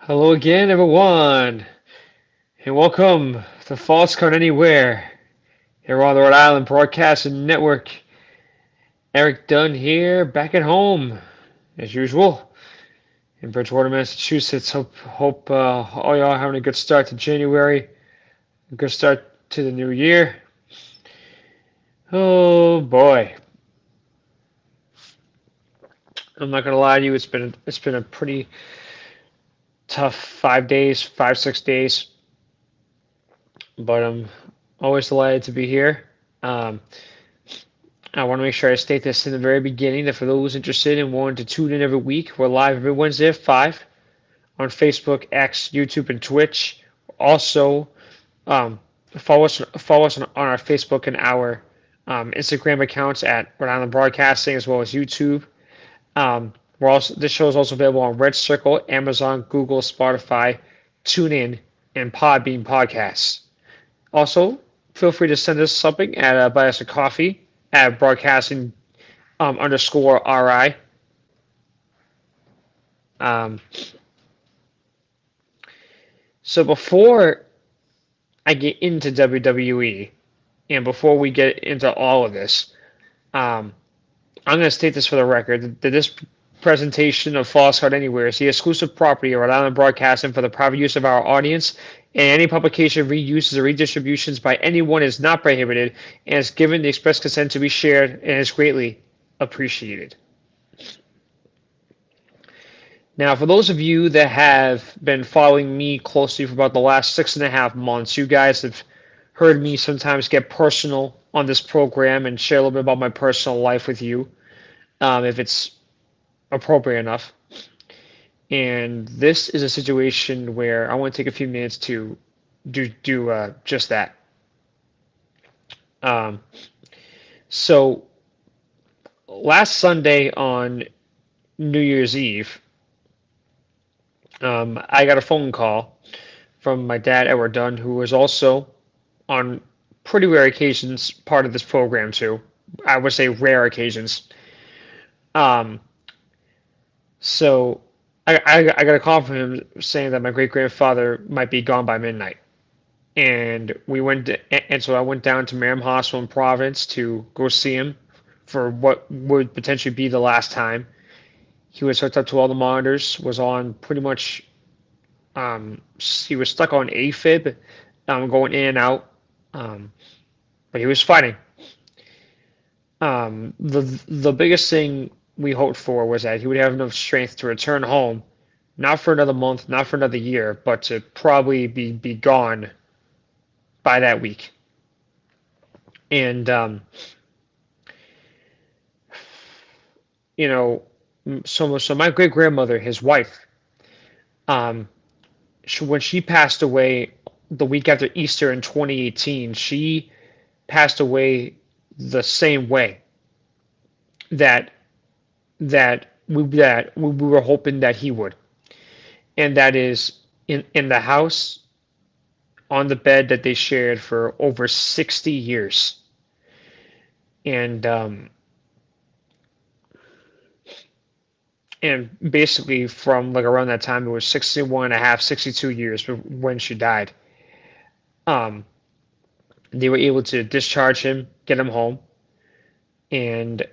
Hello again, everyone, and welcome to False Count Anywhere here on the Rhode Island Broadcasting Network. Erik Dunn here, back at home as usual in Bridgewater, Massachusetts. Hope all y'all having a good start to January, a good start to the new year. Oh boy, I'm not gonna lie to you. It's been a pretty tough 5 days, 6 days, but I'm always delighted to be here. Um, I want to make sure I state this in the very beginning that for those interested and wanting to tune in every week, we're live every Wednesday at 5 on Facebook, X, YouTube, and Twitch. Also, um, follow us on our Facebook and our Instagram accounts at Rhode Island Broadcasting as well as YouTube. This show is also available on Red Circle, Amazon, Google, Spotify, TuneIn, and Podbean podcasts. Also, feel free to send us something at buy us a coffee at broadcasting underscore RI. Um, so before I get into WWE and before we get into all of this, um, I'm going to state this for the record that this presentation of False Card Anywhere is the exclusive property of Rhode Island Broadcasting for the private use of our audience, and any publication, reuses, or redistributions by anyone is not prohibited and is given the express consent to be shared and is greatly appreciated. Now, for those of you that have been following me closely for about the last 6.5 months, you guys have heard me sometimes get personal on this program and share a little bit about my personal life with you, if it's appropriate enough. And this is a situation where I want to take a few minutes to do just that. Um, so last Sunday on New Year's Eve, I got a phone call from my dad, Erik Dunn, who was also on pretty rare occasions part of this program too. I would say rare occasions. Um, so I got a call from him saying that my great grandfather might be gone by midnight, and so I went down to Merriam Hospital in Providence to go see him for what would potentially be the last time. He was hooked up to all the monitors, was on pretty much he was stuck on AFib, going in and out, um, but he was fighting. The biggest thing we hoped for was that he would have enough strength to return home, not for another month, not for another year, but to probably be gone by that week. And you know, so my great grandmother, his wife, um, when she passed away the week after Easter in 2018, she passed away the same way that that we were hoping that he would, and that is in the house on the bed that they shared for over 60 years. And basically from like around that time, it was 61 and a half, 62 years when she died. Um, they were able to discharge him, get him home, and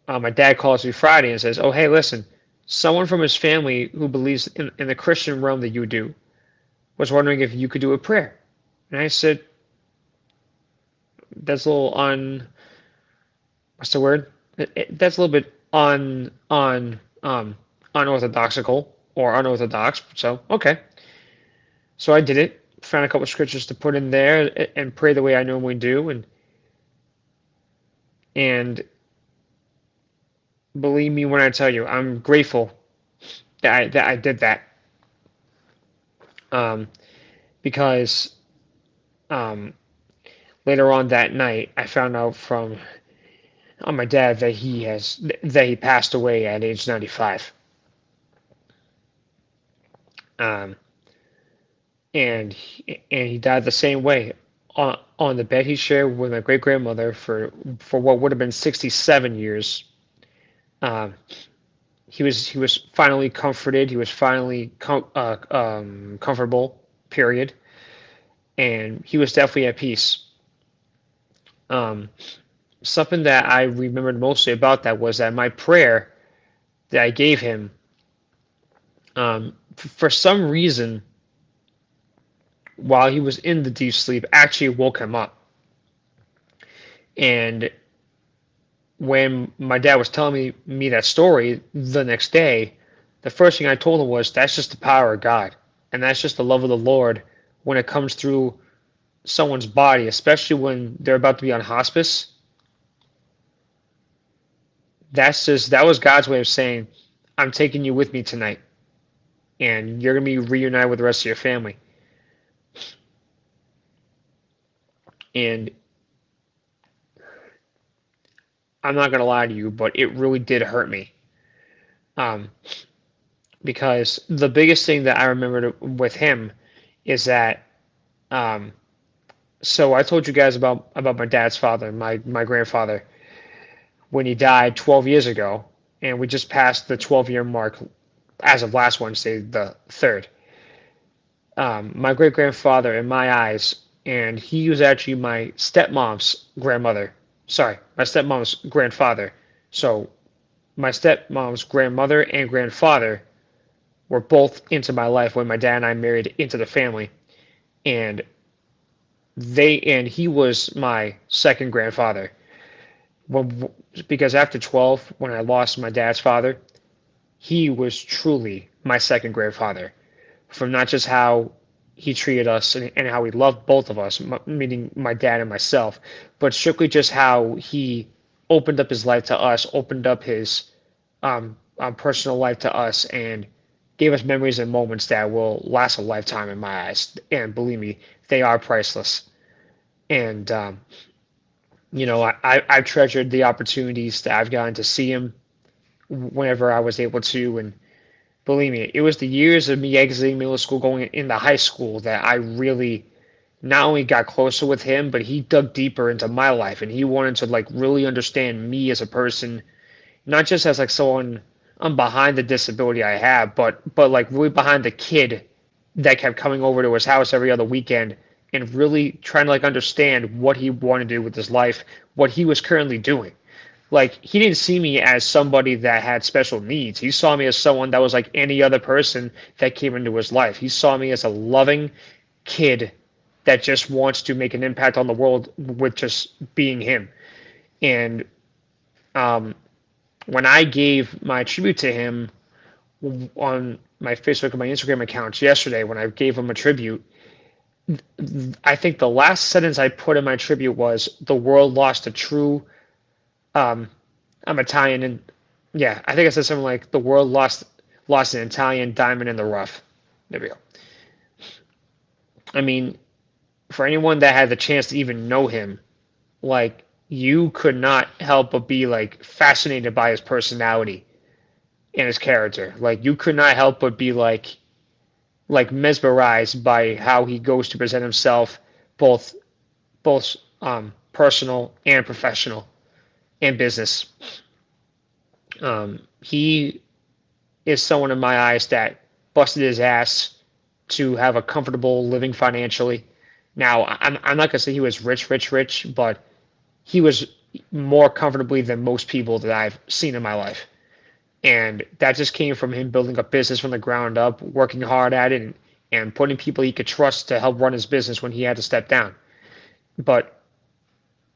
my dad calls me Friday and says, "Oh, hey, listen, someone from his family who believes in the Christian realm that you do was wondering if you could do a prayer." And I said, "That's a little what's the word? That's a little bit unorthodoxical or unorthodox." So okay, so I did it. Found a couple of scriptures to put in there and pray the way I normally do, and believe me when I tell you, I'm grateful that I did that, um, because um, later on that night I found out from my dad that he passed away at age 95. Um, and he died the same way on the bed he shared with my great grandmother for what would have been 67 years. Um, he was finally comforted. He was finally comfortable. Period. And he was definitely at peace. Um, Something that I remembered mostly about that was that my prayer that I gave him, for some reason, while he was in the deep sleep, actually woke him up. And when my dad was telling me that story the next day, the first thing I told him was that's just the power of God. And that's just the love of the Lord when it comes through someone's body, especially when they're about to be on hospice. That was God's way of saying, I'm taking you with me tonight, and you're gonna be reunited with the rest of your family. And I'm not gonna lie to you, but it really did hurt me. Um, because the biggest thing that I remembered with him is that um, so I told you guys about my dad's father, my grandfather, when he died 12 years ago, and we just passed the 12-year mark as of last Wednesday, the 3rd. My great grandfather, in my eyes, and he was actually my stepmom's grandmother. Sorry, my stepmom's grandfather. So my stepmom's grandmother and grandfather were both into my life when my dad and I married into the family, and he was my second grandfather. When, because after 12, when I lost my dad's father, he was truly my second grandfather. From not just how he treated us and how he loved both of us, meaning my dad and myself, but strictly just how he opened up his life to us, opened up his personal life to us, and gave us memories and moments that will last a lifetime in my eyes. And believe me, they are priceless. And I've treasured the opportunities that I've gotten to see him whenever I was able to, and believe me, it was the years of me exiting middle school, going into high school, that I really not only got closer with him, but he dug deeper into my life, and he wanted to like really understand me as a person, not just as like someone I'm behind the disability I have, but like really behind the kid that kept coming over to his house every other weekend and really trying to like understand what he wanted to do with his life, what he was currently doing. Like he didn't see me as somebody that had special needs. He saw me as someone that was like any other person that came into his life. He saw me as a loving kid that just wants to make an impact on the world with just being him. And um, when I gave my tribute to him on my Facebook and my Instagram accounts yesterday, when I gave him a tribute, I think the last sentence I put in my tribute was, "The world lost a true." Um, I'm Italian, and yeah, I think I said something like, "The world lost an Italian diamond in the rough." There we go. I mean, for anyone that had the chance to even know him, like you could not help but be like fascinated by his personality and his character. Like you could not help but be like mesmerized by how he goes to present himself, both personal and professional and business. He is someone in my eyes that busted his ass to have a comfortable living financially. Now, I'm not gonna say he was rich, but he was more comfortably than most people that I've seen in my life. And that just came from him building a business from the ground up, working hard at it, and putting people he could trust to help run his business when he had to step down. But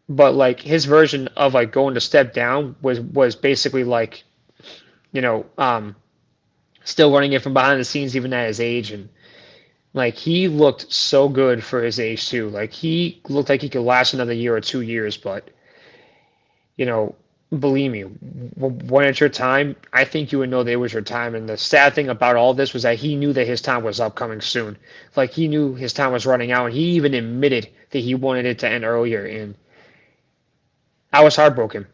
like his version of like going to step down was basically like, you know, still running it from behind the scenes even at his age. And like he looked so good for his age too. Like he looked like he could last another year or 2 years, but you know, believe me, when it's your time, I think you would know that it was your time. And the sad thing about all this was that he knew that his time was upcoming soon. Like he knew his time was running out, and he even admitted that he wanted it to end earlier. And I was heartbroken.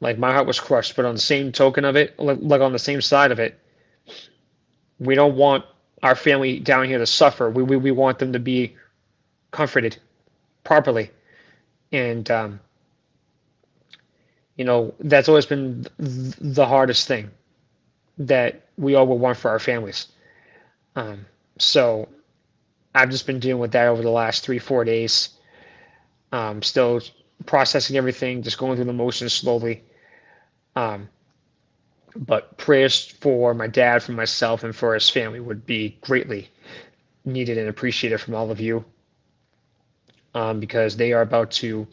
Like my heart was crushed. But on the same token of it, like on the same side of it, we don't want our family down here to suffer. We want them to be comforted properly. And That's always been the hardest thing that we all would want for our families. Um, so I've just been dealing with that over the last 3, 4 days. Still processing everything, just going through the motions slowly. Um, but prayers for my dad, for myself, and for his family would be greatly needed and appreciated from all of you, because they are about to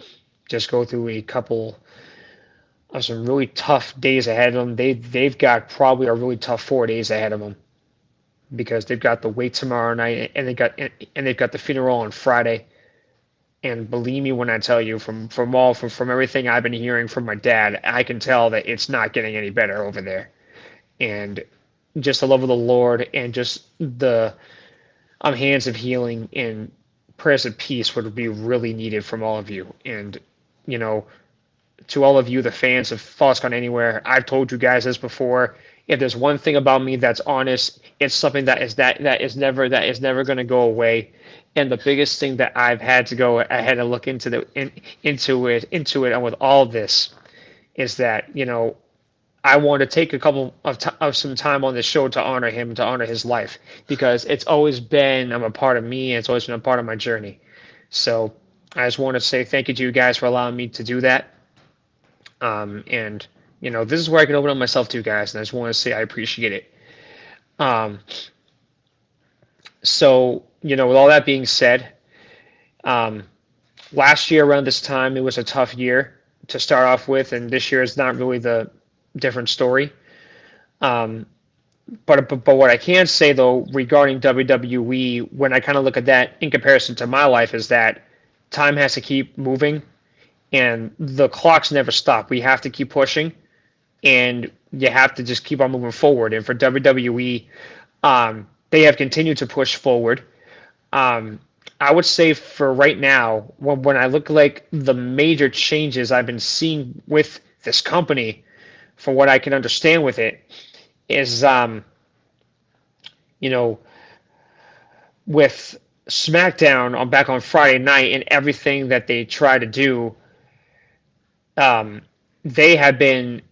just go through a couple of some really tough days ahead of them. They've got probably a really tough 4 days ahead of them because they've got the wake tomorrow night and they've got the funeral on Friday. And believe me when I tell you, from everything I've been hearing from my dad, I can tell that it's not getting any better over there. And just the love of the Lord and just the hands of healing and prayers of peace would be really needed from all of you. And you know, to all of you, the fans of Falls Gone Anywhere, I've told you guys this before. If there's one thing about me that's honest, it's something that is never going to go away. And the biggest thing that I've had to go ahead and look into it, and with all of this, is that I want to take a couple of some time on this show to honor him, to honor his life, because it's always been a part of me, and it's always been a part of my journey. So I just want to say thank you to you guys for allowing me to do that. And this is where I can open up myself to you guys, and I just want to say I appreciate it. Um, so with all that being said, um, last year around this time it was a tough year to start off with, and this year is not really the different story. Um, but what I can say though regarding WWE, when I kind of look at that in comparison to my life, is that time has to keep moving and the clocks never stop. We have to keep pushing, and you have to just keep on moving forward. And for WWE, they have continued to push forward. Um, I would say for right now, when I look like the major changes I've been seeing with this company, from what I can understand with it, is you know with SmackDown on back on Friday night and everything that they try to do. They have been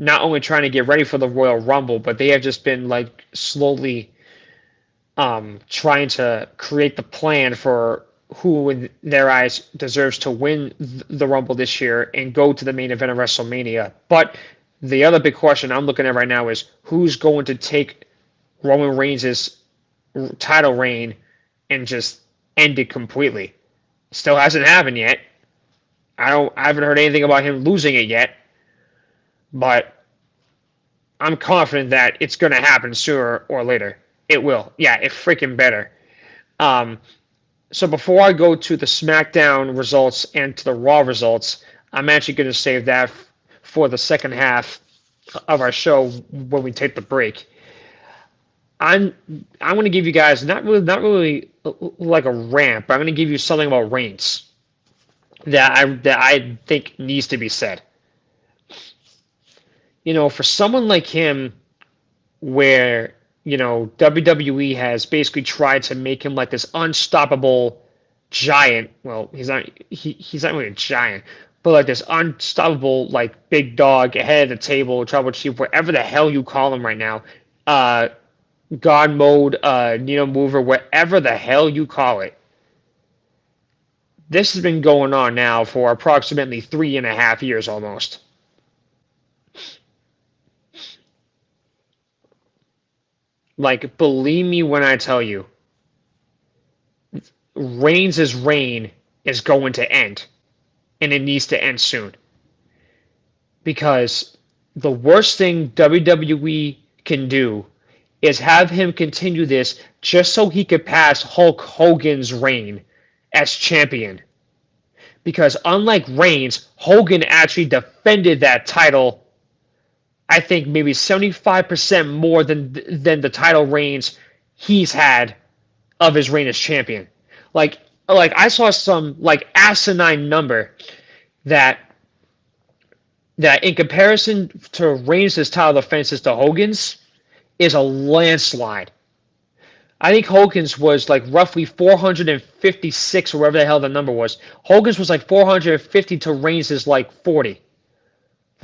not only trying to get ready for the Royal Rumble, but they have just been like slowly trying to create the plan for who, in their eyes, deserves to win the Rumble this year and go to the main event of WrestleMania. But the other big question I'm looking at right now is who's going to take Roman Reigns' title reign and just end it completely. Still hasn't happened yet. I haven't heard anything about him losing it yet, but I'm confident that it's going to happen sooner or later. It will. Yeah, it freaking better. Um, so before I go to the SmackDown results and to the Raw results, I'm actually going to save that for the second half of our show when we take the break. I'm going to give you guys not really like a rant, but I'm going to give you something about Reigns that I think needs to be said. For someone like him, where WWE has basically tried to make him like this unstoppable giant. Well, he's not really a giant, but like this unstoppable like big dog ahead of the table, tribal chief, whatever the hell you call him right now. God mode, Needle mover, whatever the hell you call it. This has been going on now for approximately 3.5 years almost. Like, believe me when I tell you, Reigns' reign is going to end, and it needs to end soon. Because the worst thing WWE can do is have him continue this just so he could pass Hulk Hogan's reign as champion. Because unlike Reigns, Hogan actually defended that title, I think maybe 75% more than the title reigns he's had of his reign as champion. Like I saw some like asinine number that in comparison to Reigns' title defenses to Hogan's is a landslide. I think Hogan's was like roughly 456 or whatever the hell the number was. Hogan's was like 450 to Reigns' is like 40.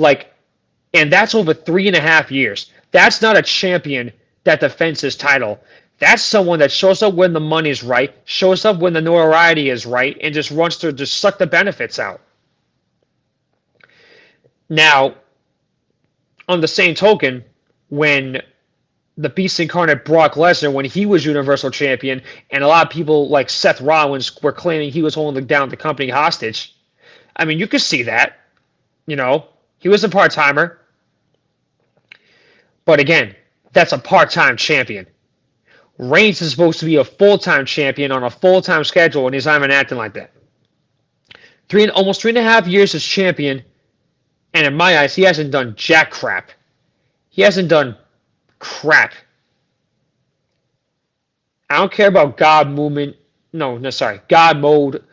Like, and that's over 3.5 years. That's not a champion that defends his title. That's someone that shows up when the money's right, shows up when the notoriety is right, and just wants to just suck the benefits out. Now, on the same token, when the Beast Incarnate Brock Lesnar, when he was Universal Champion, and a lot of people like Seth Rollins were claiming he was holding down the company hostage, I mean, you could see that. You know, he was a part-timer. But again, that's a part-time champion. Reigns is supposed to be a full-time champion on a full-time schedule, and he's not even acting like that. Almost 3.5 years as champion, and in my eyes, he hasn't done jack crap. He hasn't done crap. I don't care about God movement. No, sorry. God mode,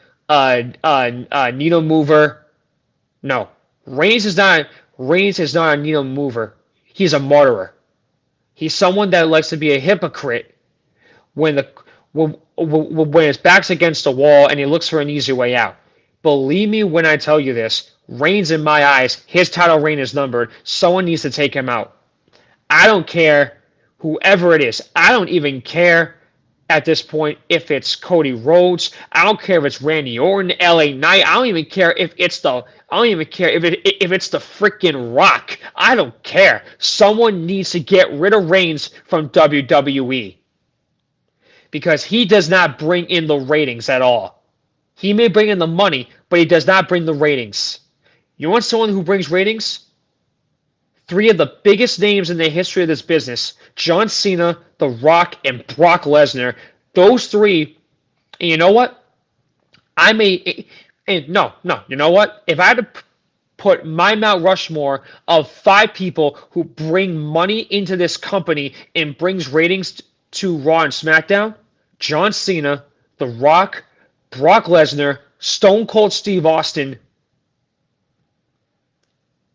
needle mover. No. Reigns is not a needle mover. He's a martyr. He's someone that likes to be a hypocrite when his back's against the wall and he looks for an easy way out. Believe me when I tell you this, Reigns, in my eyes, his title reign is numbered. Someone needs to take him out. I don't care whoever it is. I don't even care at this point if it's Cody Rhodes. I don't care if it's Randy Orton, LA Knight. I don't even care if it's the freaking Rock. I don't care. Someone needs to get rid of Reigns from WWE because he does not bring in the ratings at all. He may bring in the money, but he does not bring the ratings. You want someone who brings ratings? 3 of the biggest names in the history of this business, John Cena, The Rock, and Brock Lesnar. Those 3, and you know what? You know what? If I had to put my Mount Rushmore of 5 people who bring money into this company and brings ratings to Raw and SmackDown, John Cena, The Rock, Brock Lesnar, Stone Cold Steve Austin.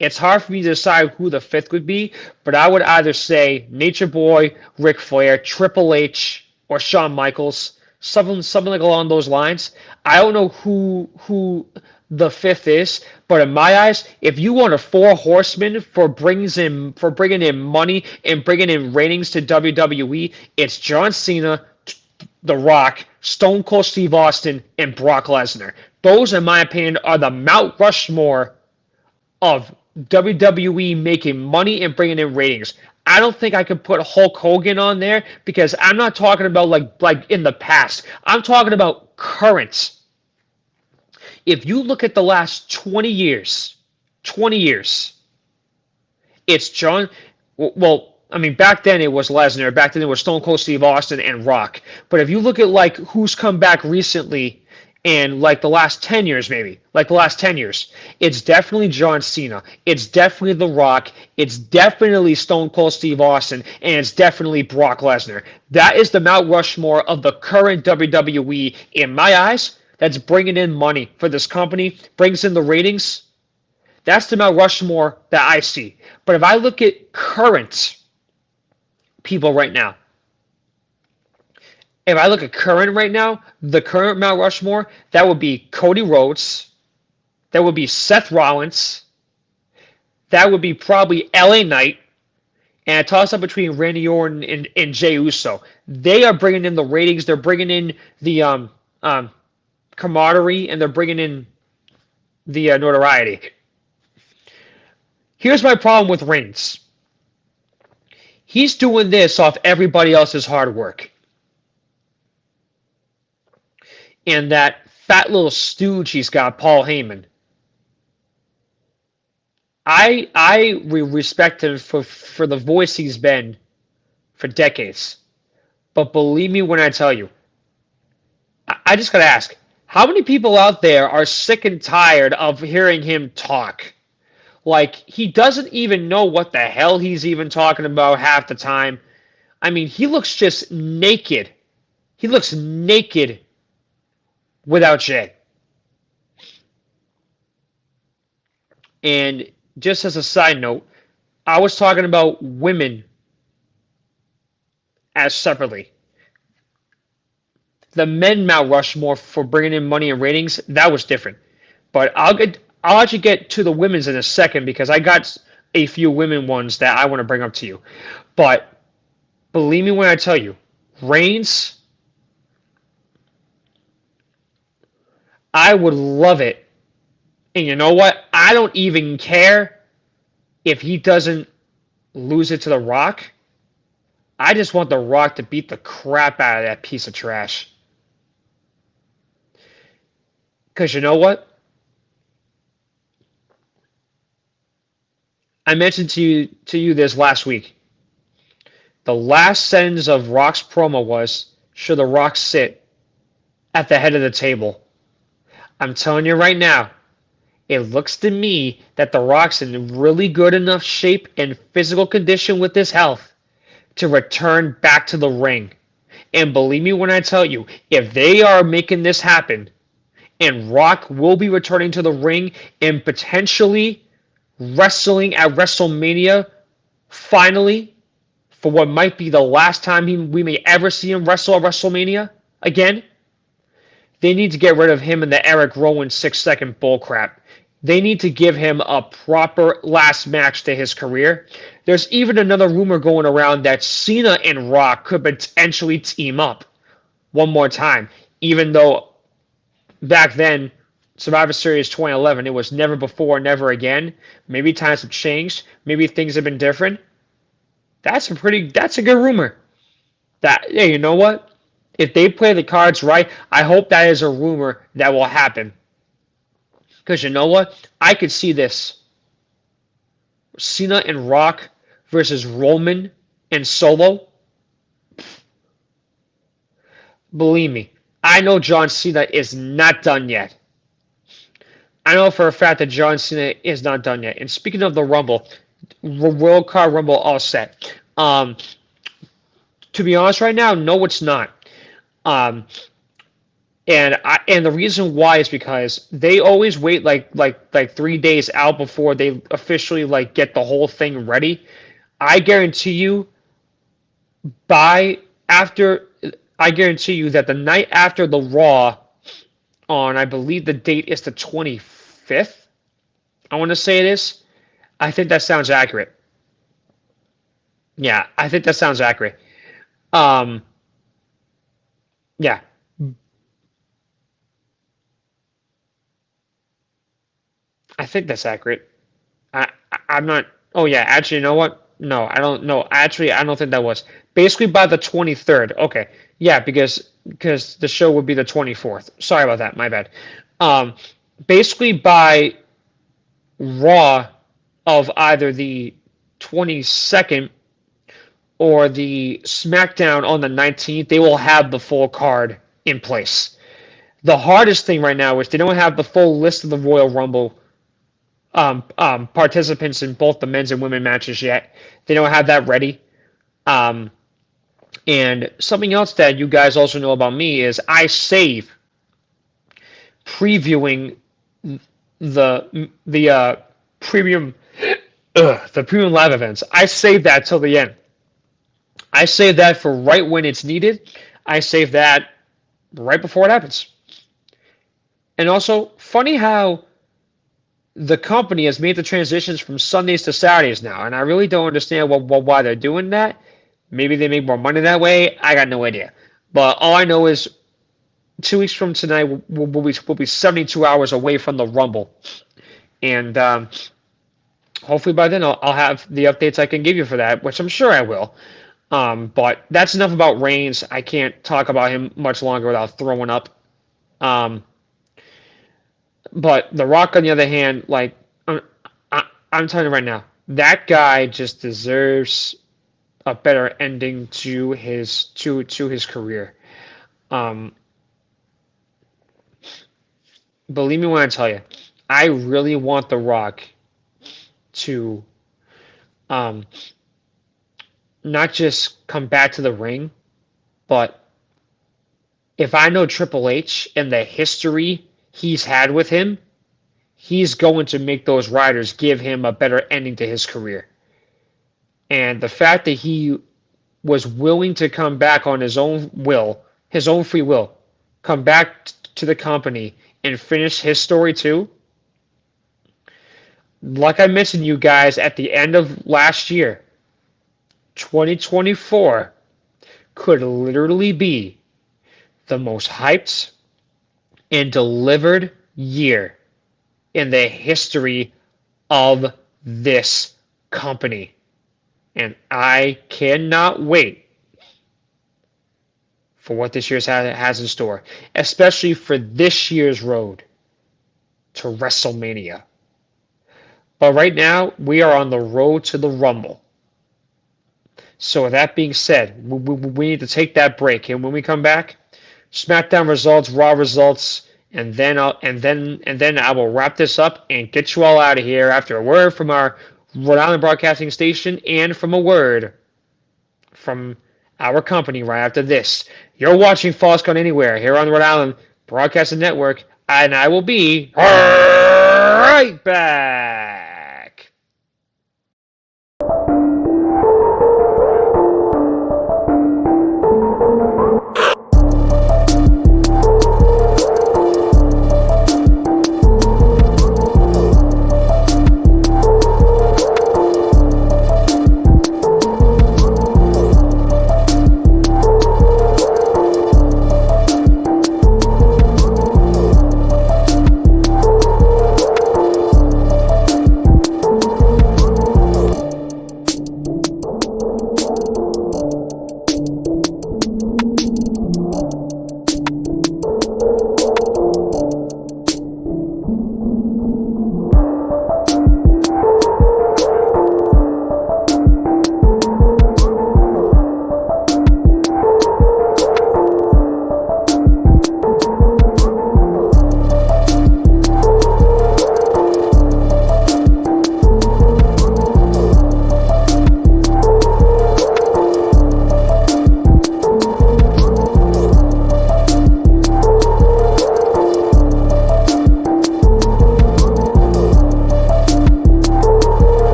It's hard for me to decide who the 5th would be, but I would either say Nature Boy, Ric Flair, Triple H, or Shawn Michaels, something like along those lines. I don't know who the 5th is, but in my eyes, if you want a 4 horsemen for bringing in money and bringing in ratings to WWE, it's John Cena, The Rock, Stone Cold Steve Austin, and Brock Lesnar. Those, in my opinion, are the Mount Rushmore of WWE making money and bringing in ratings. I don't think I could put Hulk Hogan on there because I'm not talking about like in the past. I'm talking about current. If you look at the last 20 years, it's John. Well, I mean, back then it was Lesnar. Back then it was Stone Cold Steve Austin and Rock. But if you look at like who's come back recently, in like the last 10 years, it's definitely John Cena. It's definitely The Rock. It's definitely Stone Cold Steve Austin. And it's definitely Brock Lesnar. That is the Mount Rushmore of the current WWE, in my eyes, that's bringing in money for this company, brings in the ratings. That's the Mount Rushmore that I see. But if I look at current people right now, the current Mount Rushmore, that would be Cody Rhodes. That would be Seth Rollins. That would be probably LA Knight. And a toss-up between Randy Orton and Jey Uso. They are bringing in the ratings. They're bringing in the camaraderie, and they're bringing in the notoriety. Here's my problem with Reigns. He's doing this off everybody else's hard work. And that fat little stooge he's got, Paul Heyman. I respect him for the voice he's been for decades. But believe me when I tell you, I just got to ask, how many people out there are sick and tired of hearing him talk? Like, he doesn't even know what the hell he's even talking about half the time. I mean, he looks just naked. He looks naked without Jey. And just as a side note, I was talking about women as separately. The men Mount Rushmore for bringing in money and ratings, that was different. But I'll actually get to the women's in a second because I got a few women ones that I want to bring up to you. But believe me when I tell you, Reigns, I would love it. And you know what? I don't even care if he doesn't lose it to The Rock. I just want The Rock to beat the crap out of that piece of trash. Because you know what? I mentioned to you this last week. The last sentence of Rock's promo was, should The Rock sit at the head of the table? I'm telling you right now, it looks to me that The Rock's in really good enough shape and physical condition with his health to return back to the ring. And believe me when I tell you, if they are making this happen, and Rock will be returning to the ring and potentially wrestling at WrestleMania, finally, for what might be the last time we may ever see him wrestle at WrestleMania again, they need to get rid of him in the Eric Rowan 6-second bullcrap. They need to give him a proper last match to his career. There's even another rumor going around that Cena and Rock could potentially team up one more time, even though back then, Survivor Series 2011, it was never before, never again. Maybe times have changed. Maybe things have been different. That's a good rumor. That, hey, you know what? If they play the cards right, I hope that is a rumor that will happen. Because you know what? I could see this. Cena and Rock versus Roman and Solo. Believe me, I know John Cena is not done yet. I know for a fact that John Cena is not done yet. And speaking of the Rumble, World Card Rumble all set. To be honest, right now, no, it's not. Um, and the reason why is because they always wait like 3 days out before they officially like get the whole thing ready. I guarantee you, by after, I guarantee you that the night after the Raw, on I believe the date is the 25th. I want to say it is. I think that sounds accurate. Yeah, I think that sounds accurate. Um, yeah, I think that's accurate. I'm not. Oh yeah, actually, you know what? No, I don't know. Actually, I don't think that was. Basically, by the 23rd. Okay, yeah, because the show would be the 24th. Sorry about that. My bad. Um, basically by Raw of either the 22nd or the SmackDown on the 19th, they will have the full card in place. The hardest thing right now is they don't have the full list of the Royal Rumble participants in both the men's and women matches yet. They don't have that ready. Um, and something else that you guys also know about me is I save previewing the premium the premium live events. I save that till the end. I save that for right when it's needed. I save that right before it happens. And also, funny how the company has made the transitions from Sundays to Saturdays now, and I really don't understand why they're doing that. Maybe they make more money that way. I got no idea. But all I know is 2 weeks from tonight, we'll be 72 hours away from the Rumble. And hopefully by then I'll have the updates I can give you for that, which I'm sure I will. But that's enough about Reigns. I can't talk about him much longer without throwing up. But The Rock, on the other hand, like I'm telling you right now, that guy just deserves a better ending to his career. Um, Believe me when I tell you, I really want The Rock to um, not just come back to the ring, but if I know Triple H and the history he's had with him, he's going to make those writers give him a better ending to his career. And the fact that he was willing to come back on his own will, his own free will, come back to the company and finish his story too, like I mentioned, you guys, at the end of last year, 2024 could literally be the most hyped and delivered year in the history of this company. And I cannot wait for what this year has in store, especially for this year's road to WrestleMania. But right now, we are on the road to the Rumble. So with that being said, we need to take that break, and when we come back, SmackDown results, Raw results, and then I will wrap this up and get you all out of here after a word from our Rhode Island Broadcasting Station and from a word from our company right after this. You're watching Falls Count Anywhere here on the Rhode Island Broadcasting Network, and I will be right back.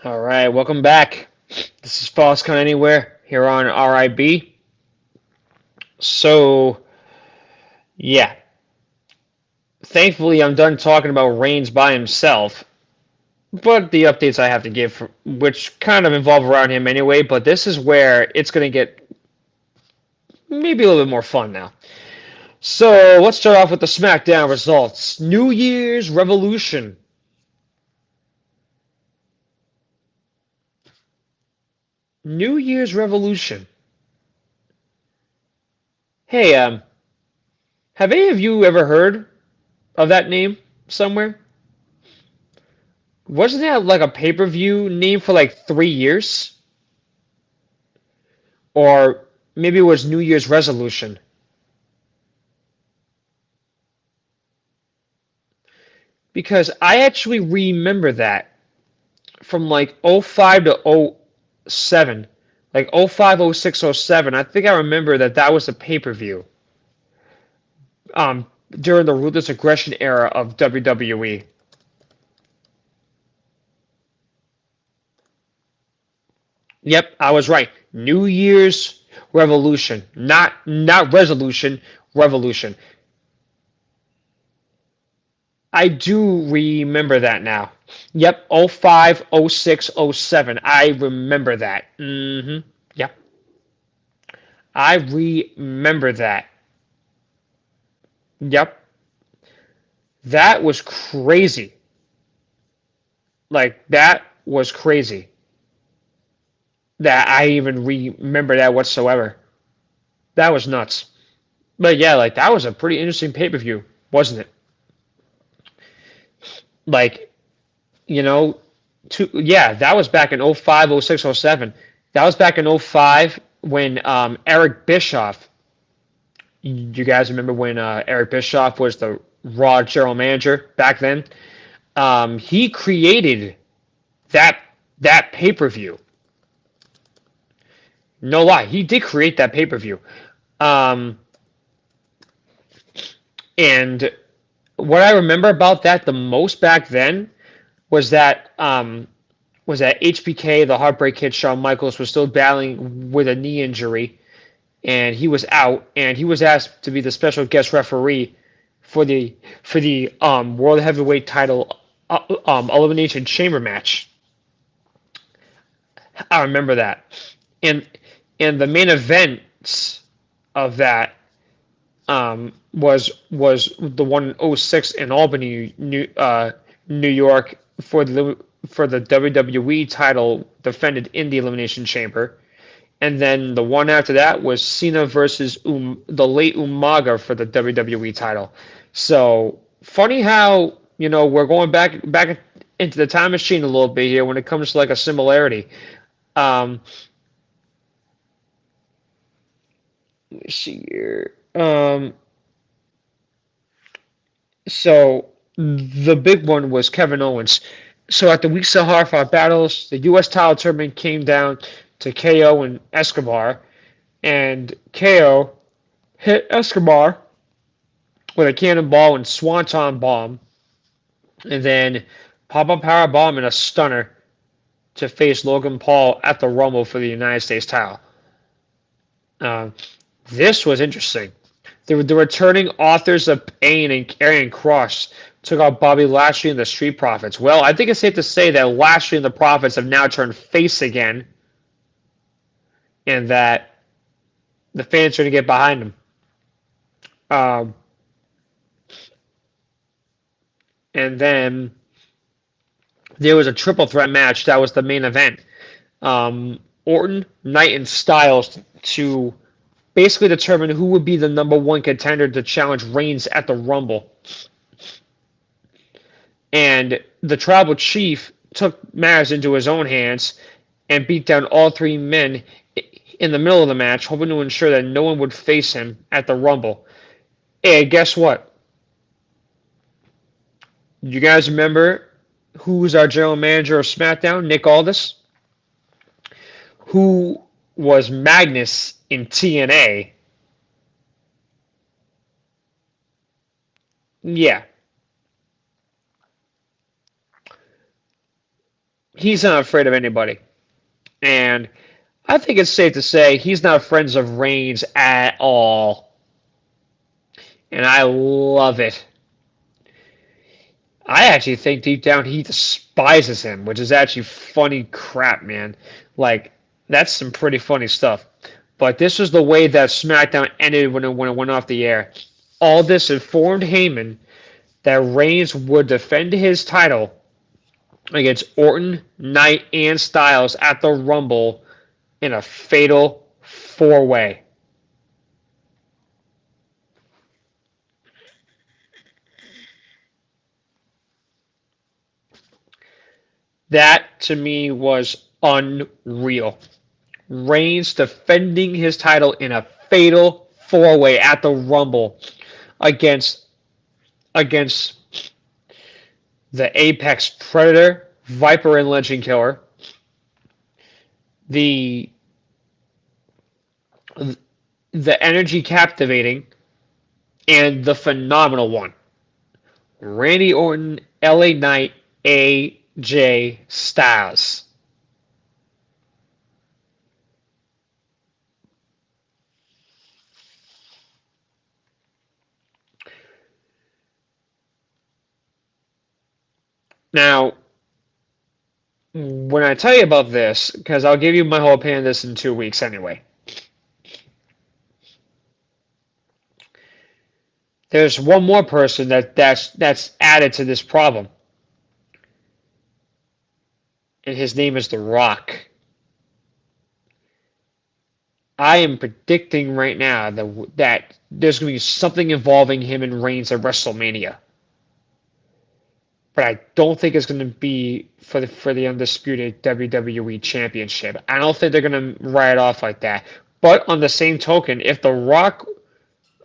All right, welcome back. This is Falls Count Anywhere here on RIB. So, yeah. Thankfully, I'm done talking about Reigns by himself. But the updates I have to give, which kind of involve around him anyway, but this is where it's going to get maybe a little bit more fun now. So, let's start off with the SmackDown results. New Year's Revolution. New Year's Revolution. Hey, have any of you ever heard of that name somewhere? Wasn't that like a pay-per-view name for like 3 years? Or maybe it was New Year's Resolution. Because I actually remember that from like '05 to '07. Like '05, '06, '07. I think I remember that was a pay-per-view. During the Ruthless Aggression era of WWE. Yep, I was right. New Year's Revolution, not resolution, revolution. I do remember that now. Yep, '05, '06, '07. I remember that. Yep, I remember that. Yep, that was crazy. Like that was crazy. That I even remember that whatsoever. That was nuts. But yeah, like that was a pretty interesting pay-per-view, wasn't it? Like, yeah, that was back in '05, '06, '07. That was back in '05 when Eric Bischoff, you guys remember when Eric Bischoff was the Raw general manager back then? He created that pay-per-view. No lie, he did create that pay-per-view. Um, and what I remember about that the most back then was that HBK, the Heartbreak Kid, Shawn Michaels, was still battling with a knee injury, and he was out, and he was asked to be the special guest referee for the World Heavyweight Title Elimination Chamber match. I remember that, and the main events of that was the one in '06 in Albany, New York for the WWE title defended in the Elimination Chamber. And then the one after that was Cena versus the late Umaga for the WWE title. So funny how we're going back into the time machine a little bit here when it comes to like a similarity. Um, let me see here. So the big one was Kevin Owens. So at the weeks of hard fought battles, the U.S. title tournament came down to KO and Escobar, and KO hit Escobar with a cannonball and swanton bomb, and then pop-up power bomb and a stunner to face Logan Paul at the Rumble for the United States title. Uh, this was interesting. The returning authors of Pain and Karrion Kross took out Bobby Lashley and the Street Profits. Well, I think it's safe to say that Lashley and the Profits have now turned face again, and that the fans are going to get behind them. Um, and then there was a triple threat match that was the main event. Orton, Knight, and Styles to basically determine who would be the number one contender to challenge Reigns at the Rumble. And the tribal chief took matters into his own hands and beat down all three men in the middle of the match, hoping to ensure that no one would face him at the Rumble. Hey, guess what? You guys remember who's our general manager of SmackDown, Nick Aldis? Who was Magnus in TNA? Yeah. He's not afraid of anybody. And I think it's safe to say he's not friends of Reigns at all. And I love it. I actually think deep down he despises him, which is actually funny crap, man. Like, that's some pretty funny stuff. But this was the way that SmackDown ended when it went off the air. Aldis informed Heyman that Reigns would defend his title against Orton, Knight, and Styles at the Rumble in a fatal four-way. That, to me, was unreal. Reigns defending his title in a fatal four-way at the Rumble against the Apex Predator, Viper, and Legend Killer, the energy captivating, and the phenomenal one, Randy Orton, LA Knight, AJ Styles. Now, when I tell you about this, because I'll give you my whole opinion on this in 2 weeks anyway, there's one more person that's added to this problem, and his name is The Rock. I am predicting right now that there's going to be something involving him and Reigns at WrestleMania. But I don't think it's going to be for the undisputed WWE Championship. I don't think they're going to write it off like that. But on the same token, if The Rock,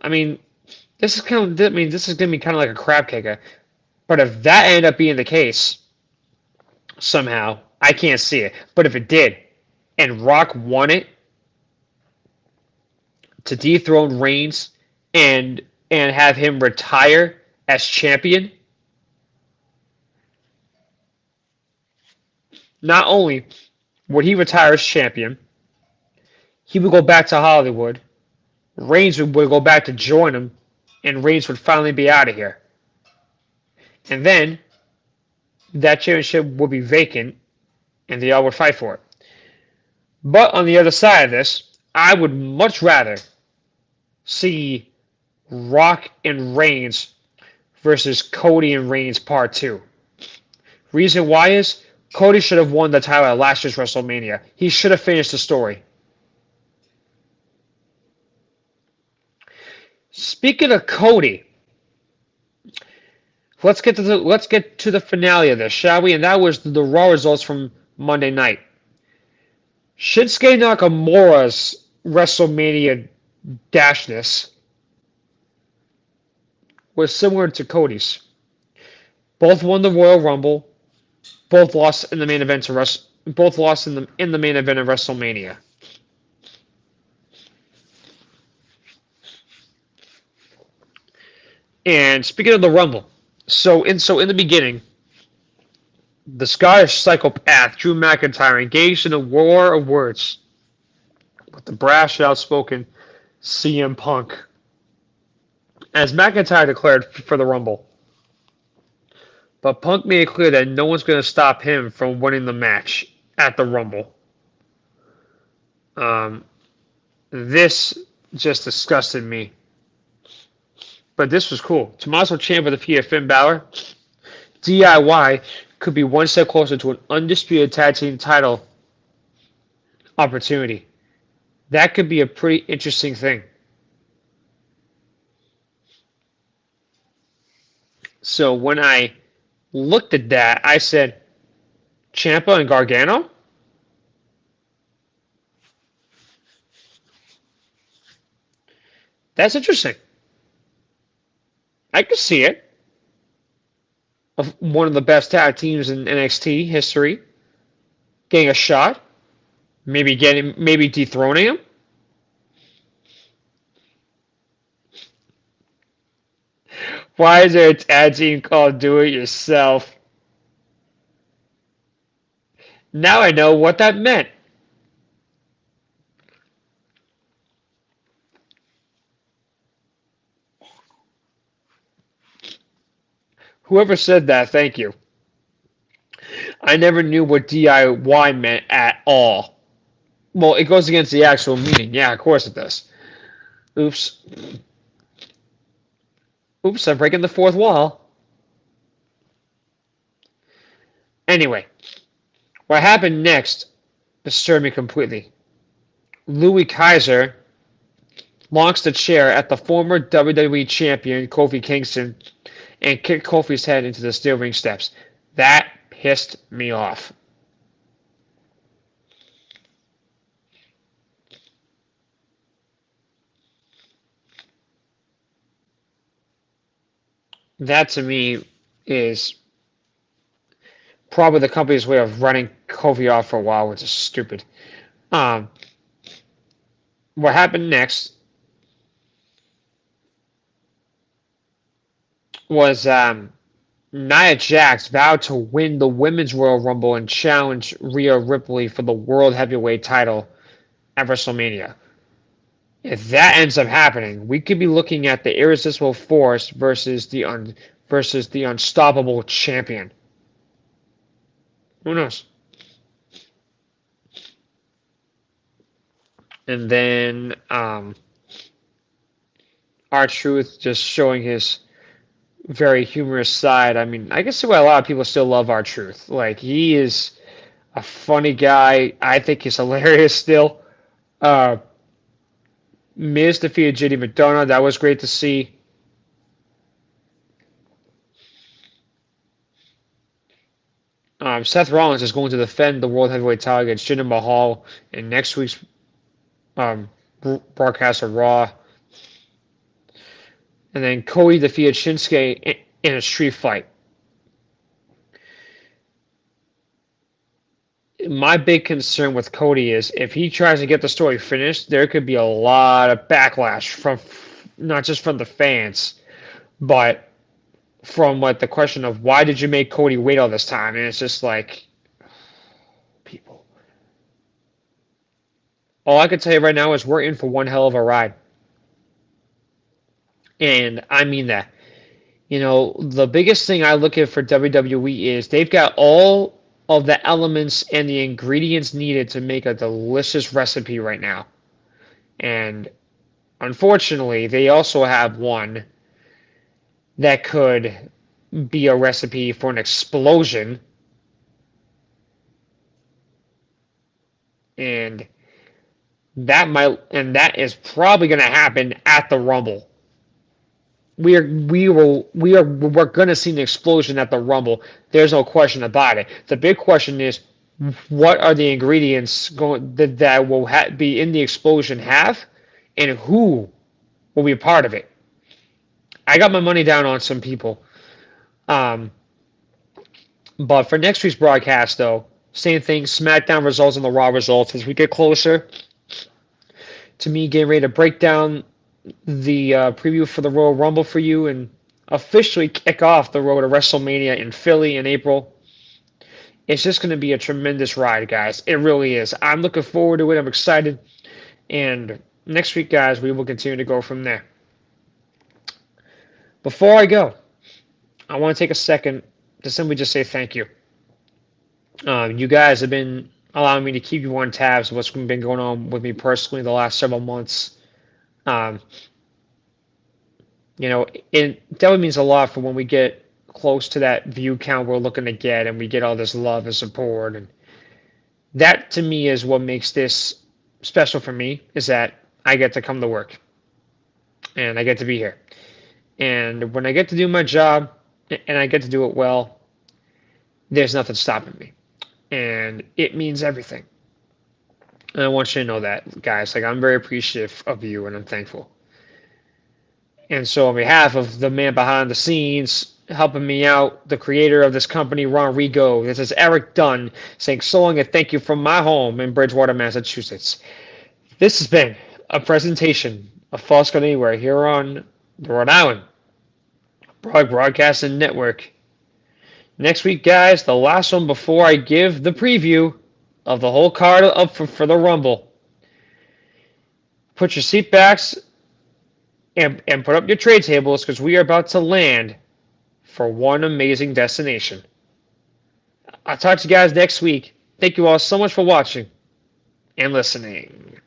I mean, this is going to be kind of like a crap kicker. But if that ended up being the case, somehow, I can't see it. But if it did, and Rock won it to dethrone Reigns and have him retire as champion, not only would he retire as champion, he would go back to Hollywood Reigns would go back to join him, and Reigns would finally be out of here. And then that championship would be vacant, and they all would fight for it. But on the other side of this, I would much rather see Rock and Reigns versus Cody and Reigns Part 2. Reason why is Cody should have won the title at last year's WrestleMania. He should have finished the story. Speaking of Cody, let's get to the finale of this, shall we? And that was the Raw results from Monday night. Shinsuke Nakamura's WrestleMania dashness was similar to Cody's. Both won the Royal Rumble. Both lost in the main event both lost in the main event of WrestleMania. And speaking of the Rumble, so in the beginning, the Scottish psychopath Drew McIntyre engaged in a war of words with the brash, outspoken CM Punk, as McIntyre declared for the Rumble. But Punk made it clear that no one's going to stop him from winning the match at the Rumble. This just disgusted me. But this was cool. Tommaso Ciampa defeated Finn Balor. DIY could be one step closer to an undisputed tag team title opportunity. That could be a pretty interesting thing. So when I looked at that, I said, Ciampa and Gargano? That's interesting. I could see it. Of one of the best tag teams in NXT history getting a shot, maybe dethroning him. Why is there a tag team called Do It Yourself? Now I know what that meant. Whoever said that, thank you. I never knew what DIY meant at all. Well, it goes against the actual meaning. Yeah, of course it does. Oops. Oops, I'm breaking the fourth wall. Anyway, what happened next disturbed me completely. Louis Kaiser launched a chair at the former WWE champion Kofi Kingston and kicked Kofi's head into the steel ring steps. That pissed me off. That to me is probably the company's way of running Kofi off for a while, which is stupid. What happened next was Nia Jax vowed to win the Women's Royal Rumble and challenge Rhea Ripley for the World Heavyweight title at WrestleMania. If that ends up happening, we could be looking at the Irresistible Force versus the Unstoppable Champion. Who knows? And then R-Truth just showing his very humorous side. I mean, I can see why a lot of people still love R-Truth. Like, he is a funny guy. I think he's hilarious still. Miz defeated JD McDonough. That was great to see. Seth Rollins is going to defend the World Heavyweight title against Jinder Mahal in next week's broadcast of Raw. And then Cody defeated Shinsuke in a street fight. My big concern with Cody is if he tries to get the story finished, there could be a lot of backlash from not just from the fans, but from the question of why did you make Cody wait all this time? And it's just like, people. All I can tell you right now is we're in for one hell of a ride. And I mean that. The biggest thing I look at for WWE is they've got all of the elements and the ingredients needed to make a delicious recipe right now. And unfortunately, they also have one that could be a recipe for an explosion. And that is probably going to happen at the Rumble. We're going to see an explosion at the Rumble. There's no question about it. The big question is, what are the ingredients that will be in the explosion have, and who will be part of it? I got my money down on some people. Um, but for next week's broadcast, though, same thing. SmackDown results and the Raw results as we get closer to me getting ready to break down the preview for the Royal Rumble for you and officially kick off the road to WrestleMania in Philly in April. It's just going to be a tremendous ride, guys. It really is. I'm looking forward to it. I'm excited. And next week, guys, we will continue to go from there. Before I go, I want to take a second to simply just say thank you. You guys have been allowing me to keep you on tabs of what's been going on with me personally the last several months. Um, it definitely means a lot for when we get close to that view count we're looking to get and we get all this love and support. And that to me is what makes this special for me, is that I get to come to work and I get to be here. And when I get to do my job and I get to do it well, there's nothing stopping me. And it means everything. And I want you to know that, guys. Like, I'm very appreciative of you and I'm thankful. And so, on behalf of the man behind the scenes helping me out, the creator of this company, Ron Rigo, this is Erik Dunn saying so long and thank you from my home in Bridgewater, Massachusetts. This has been a presentation of False God Anywhere here on the Rhode Island Broadcasting Network. Next week, guys, the last one before I give the preview of the whole card up for the Rumble. Put your seat backs and put up your tray tables because we are about to land for one amazing destination. I'll talk to you guys next week. Thank you all so much for watching and listening.